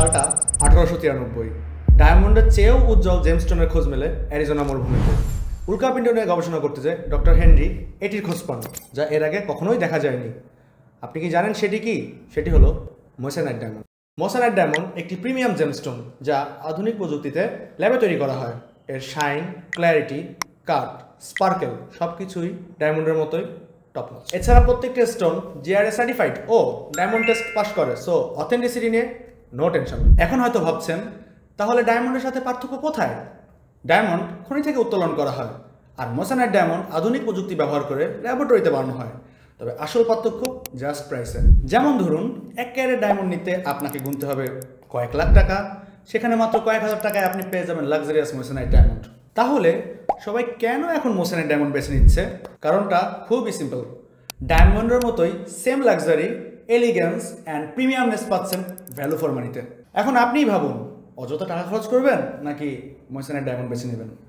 সালটা 1893। ডায়মন্ডের চেয়েও উজ্জ্বল জেমস্টোনের খোঁজ মেলে অ্যারিজোনা মরুভূমিতে। উল্কাপিণ্ড নিয়ে গবেষণা করতে যে ডক্টর হেনরি এটির খোঁজ পান, যা এর আগে কখনোই দেখা যায়নি। আপনি কি জানেন সেটি কি? সেটি হলো মোসানাইট ডায়মন্ড। মোসানাইট ডায়মন্ড একটি প্রিমিয়াম জেমস্টোন যা আধুনিক প্রযুক্তিতে ল্যাবে তৈরি করা হয়। এর শাইন, ক্ল্যারিটি, কাট, স্পার্কেল সব কিছুই ডায়মন্ডের মতোই টপ নচ। এছাড়া প্রত্যেকটা স্টোন জিআরএ সার্টিফাইড ও ডায়মন্ড টেস্ট পাস করে, সো অথেন্টিসিটি নিয়ে নো টেনশন। এখন হয়তো ভাবছেন, তাহলে ডায়মন্ডের সাথে পার্থক্য কোথায়? ডায়মন্ড খনি থেকে উত্তোলন করা হয়, আর মোসানাইট ডায়মন্ড আধুনিক প্রযুক্তি ব্যবহার করে ল্যাবরেটরিতে বানানো হয়। তবে আসল পার্থক্য জাস্ট প্রাইসে। যেমন ধরুন, 1 ক্যারেট ডায়মন্ড নিতে আপনাকে গুনতে হবে কয়েক লাখ টাকা, সেখানে মাত্র কয়েক হাজার টাকায় আপনি পেয়ে যাবেন লাক্সারিয়াস মোসানাইট ডায়মন্ড। তাহলে সবাই কেন এখন মোসানাইট ডায়মন্ড বেছে নিচ্ছে? কারণটা খুবই সিম্পল। ডায়মন্ডের মতোই same luxury, elegance and premiumness পাচ্ছেন ভ্যালু ফর মানিতে। এখন আপনিই ভাবুন, অযথা টাকা খরচ করবেন নাকি মোসানাইট ডায়মন্ড বেছে নেবেন?